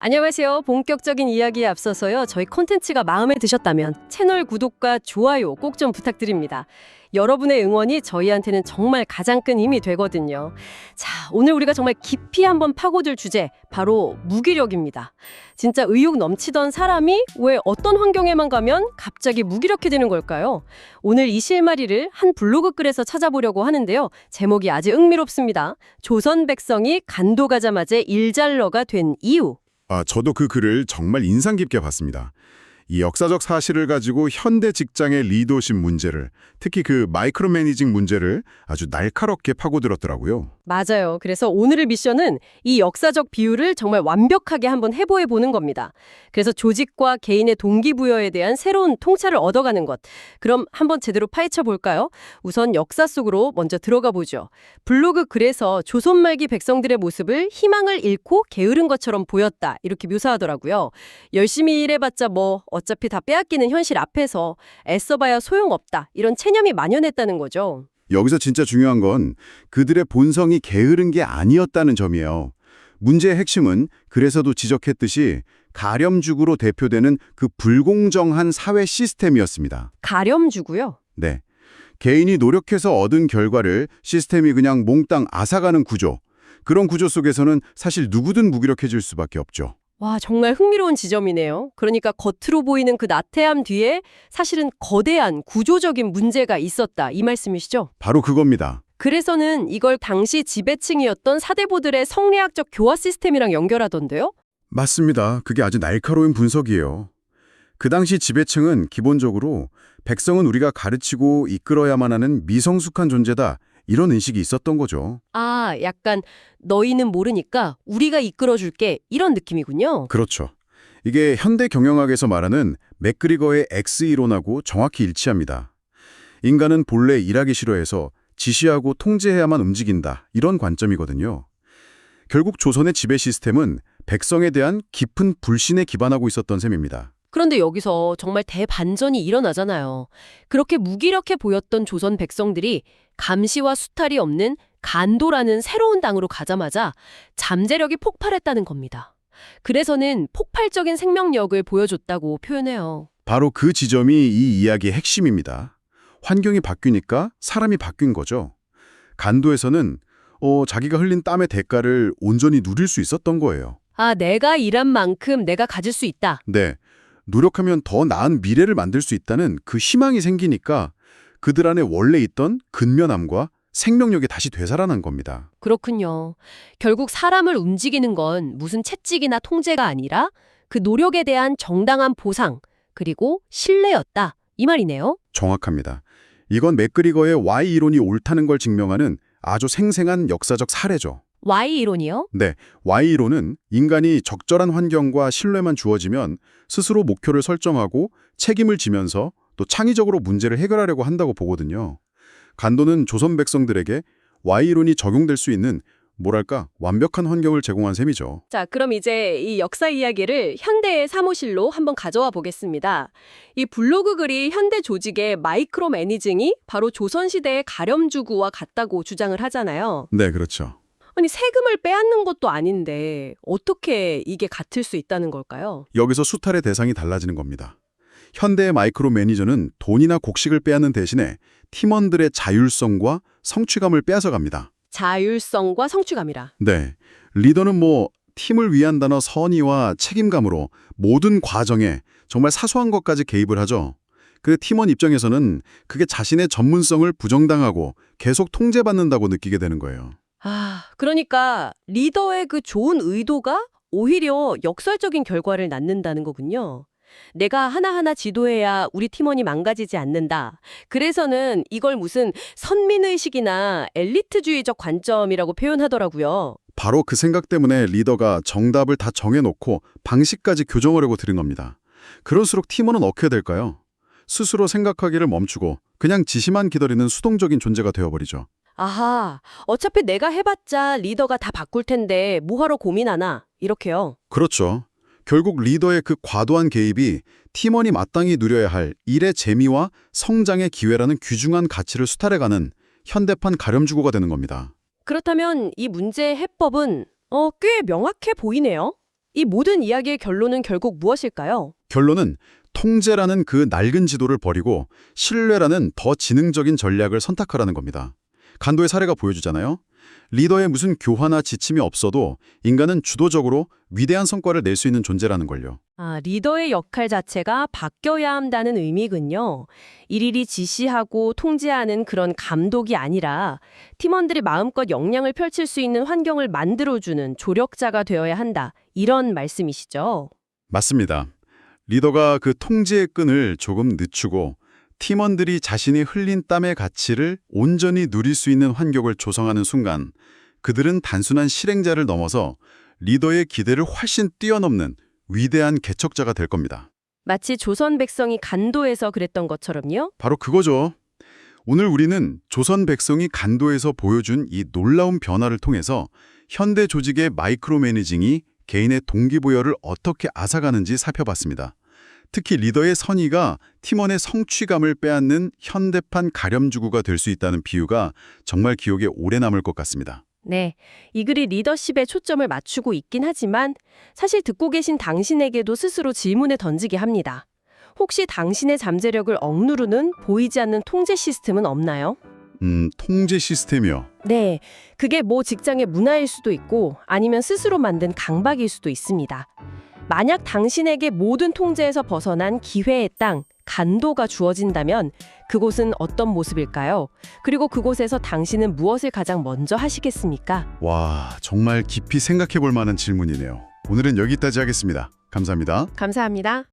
안녕하세요. 본격적인 이야기에 앞서서요. 저희 콘텐츠가 마음에 드셨다면 채널 구독과 좋아요 꼭 좀 부탁드립니다. 여러분의 응원이 저희한테는 정말 가장 큰 힘이 되거든요. 자, 오늘 우리가 정말 깊이 한번 파고들 주제, 바로 무기력입니다. 진짜 의욕 넘치던 사람이 왜 어떤 환경에만 가면 갑자기 무기력해지는 걸까요? 오늘 이 실마리를 한 블로그 글에서 찾아보려고 하는데요. 제목이 아주 흥미롭습니다. 조선 백성이 간도 가자마자 일잘러가 된 이유. 저도 그 글을 정말 인상 깊게 봤습니다. 이 역사적 사실을 가지고 현대 직장의 리더십 문제를, 특히 그 마이크로 매니징 문제를 아주 날카롭게 파고들었더라고요. 맞아요. 그래서 오늘의 미션은 이 역사적 비유를 정말 완벽하게 한번 해보해 보는 겁니다. 그래서 조직과 개인의 동기부여에 대한 새로운 통찰을 얻어가는 것. 그럼 한번 제대로 파헤쳐 볼까요? 우선 역사 속으로 먼저 들어가 보죠. 블로그 글에서 조선 말기 백성들의 모습을 희망을 잃고 게으른 것처럼 보였다, 이렇게 묘사하더라고요. 열심히 일해봤자 뭐 어차피 다 빼앗기는 현실 앞에서 애써봐야 소용없다, 이런 체념이 만연했다는 거죠. 여기서 진짜 중요한 건 그들의 본성이 게으른 게 아니었다는 점이에요. 문제의 핵심은 그래서도 지적했듯이 가렴주구로 대표되는 그 불공정한 사회 시스템이었습니다. 가렴주고요. 네. 개인이 노력해서 얻은 결과를 시스템이 그냥 몽땅 앗아가는 구조. 그런 구조 속에서는 사실 누구든 무기력해질 수밖에 없죠. 와, 정말 흥미로운 지점이네요. 그러니까 겉으로 보이는 그 나태함 뒤에 사실은 거대한 구조적인 문제가 있었다, 이 말씀이시죠? 바로 그겁니다. 그래서는 이걸 당시 지배층이었던 사대부들의 성리학적 교화 시스템이랑 연결하던데요? 맞습니다. 그게 아주 날카로운 분석이에요. 그 당시 지배층은 기본적으로 백성은 우리가 가르치고 이끌어야만 하는 미성숙한 존재다, 이런 인식이 있었던 거죠. 아, 약간 너희는 모르니까 우리가 이끌어줄게, 이런 느낌이군요. 그렇죠. 이게 현대 경영학에서 말하는 맥그리거의 X이론하고 정확히 일치합니다. 인간은 본래 일하기 싫어해서 지시하고 통제해야만 움직인다, 이런 관점이거든요. 결국 조선의 지배 시스템은 백성에 대한 깊은 불신에 기반하고 있었던 셈입니다. 그런데 여기서 정말 대반전이 일어나잖아요. 그렇게 무기력해 보였던 조선 백성들이 감시와 수탈이 없는 간도라는 새로운 당으로 가자마자 잠재력이 폭발했다는 겁니다. 그래서는 폭발적인 생명력을 보여줬다고 표현해요. 바로 그 지점이 이 이야기의 핵심입니다. 환경이 바뀌니까 사람이 바뀐 거죠. 간도에서는 자기가 흘린 땀의 대가를 온전히 누릴 수 있었던 거예요. 아, 내가 일한 만큼 내가 가질 수 있다. 네, 노력하면 더 나은 미래를 만들 수 있다는 그 희망이 생기니까 그들 안에 원래 있던 근면함과 생명력이 다시 되살아난 겁니다. 그렇군요. 결국 사람을 움직이는 건 무슨 채찍이나 통제가 아니라 그 노력에 대한 정당한 보상, 그리고 신뢰였다, 이 말이네요. 정확합니다. 이건 맥그리거의 Y 이론이 옳다는 걸 증명하는 아주 생생한 역사적 사례죠. Y 이론이요? 네, Y이론은 인간이 적절한 환경과 신뢰만 주어지면 스스로 목표를 설정하고 책임을 지면서 또 창의적으로 문제를 해결하려고 한다고 보거든요. 간도는 조선 백성들에게 Y이론이 적용될 수 있는 뭐랄까 완벽한 환경을 제공한 셈이죠. 자, 그럼 이제 이 역사 이야기를 현대의 사무실로 한번 가져와 보겠습니다. 이 블로그 글이 현대 조직의 마이크로 매니징이 바로 조선시대의 가렴주구와 같다고 주장을 하잖아요. 네, 그렇죠. 아니, 세금을 빼앗는 것도 아닌데 어떻게 이게 같을 수 있다는 걸까요? 여기서 수탈의 대상이 달라지는 겁니다. 현대의 마이크로 매니저는 돈이나 곡식을 빼앗는 대신에 팀원들의 자율성과 성취감을 빼앗아갑니다. 자율성과 성취감이라. 네, 리더는 팀을 위한 단어 선의와 책임감으로 모든 과정에 정말 사소한 것까지 개입을 하죠. 그 팀원 입장에서는 그게 자신의 전문성을 부정당하고 계속 통제받는다고 느끼게 되는 거예요. 아, 그러니까 리더의 그 좋은 의도가 오히려 역설적인 결과를 낳는다는 거군요. 내가 하나하나 지도해야 우리 팀원이 망가지지 않는다. 그래서는 이걸 무슨 선민의식이나 엘리트주의적 관점이라고 표현하더라고요. 바로 그 생각 때문에 리더가 정답을 다 정해놓고 방식까지 교정하려고 들은 겁니다. 그럴수록 팀원은 어떻게 될까요? 스스로 생각하기를 멈추고 그냥 지시만 기다리는 수동적인 존재가 되어버리죠. 아하, 어차피 내가 해봤자 리더가 다 바꿀 텐데 뭐하러 고민하나, 이렇게요. 그렇죠. 결국 리더의 그 과도한 개입이 팀원이 마땅히 누려야 할 일의 재미와 성장의 기회라는 귀중한 가치를 수탈해가는 현대판 가렴주고가 되는 겁니다. 그렇다면 이 문제의 해법은 꽤 명확해 보이네요. 이 모든 이야기의 결론은 결국 무엇일까요? 결론은 통제라는 그 낡은 지도를 버리고 신뢰라는 더 지능적인 전략을 선택하라는 겁니다. 간도의 사례가 보여주잖아요. 리더의 무슨 교화나 지침이 없어도 인간은 주도적으로 위대한 성과를 낼 수 있는 존재라는 걸요. 리더의 역할 자체가 바뀌어야 한다는 의미군요. 일일이 지시하고 통제하는 그런 감독이 아니라 팀원들이 마음껏 역량을 펼칠 수 있는 환경을 만들어주는 조력자가 되어야 한다. 이런 말씀이시죠? 맞습니다. 리더가 그 통제의 끈을 조금 늦추고 팀원들이 자신이 흘린 땀의 가치를 온전히 누릴 수 있는 환경을 조성하는 순간 그들은 단순한 실행자를 넘어서 리더의 기대를 훨씬 뛰어넘는 위대한 개척자가 될 겁니다. 마치 조선 백성이 간도에서 그랬던 것처럼요? 바로 그거죠. 오늘 우리는 조선 백성이 간도에서 보여준 이 놀라운 변화를 통해서 현대 조직의 마이크로 매니징이 개인의 동기부여를 어떻게 앗아가는지 살펴봤습니다. 특히 리더의 선의가 팀원의 성취감을 빼앗는 현대판 가렴주구가 될 수 있다는 비유가 정말 기억에 오래 남을 것 같습니다. 네, 이 글이 리더십에 초점을 맞추고 있긴 하지만 사실 듣고 계신 당신에게도 스스로 질문을 던지게 합니다. 혹시 당신의 잠재력을 억누르는 보이지 않는 통제 시스템은 없나요? 통제 시스템이요. 네, 그게 뭐 직장의 문화일 수도 있고 아니면 스스로 만든 강박일 수도 있습니다. 만약 당신에게 모든 통제에서 벗어난 기회의 땅, 간도가 주어진다면 그곳은 어떤 모습일까요? 그리고 그곳에서 당신은 무엇을 가장 먼저 하시겠습니까? 와, 정말 깊이 생각해 볼 만한 질문이네요. 오늘은 여기까지 하겠습니다. 감사합니다. 감사합니다.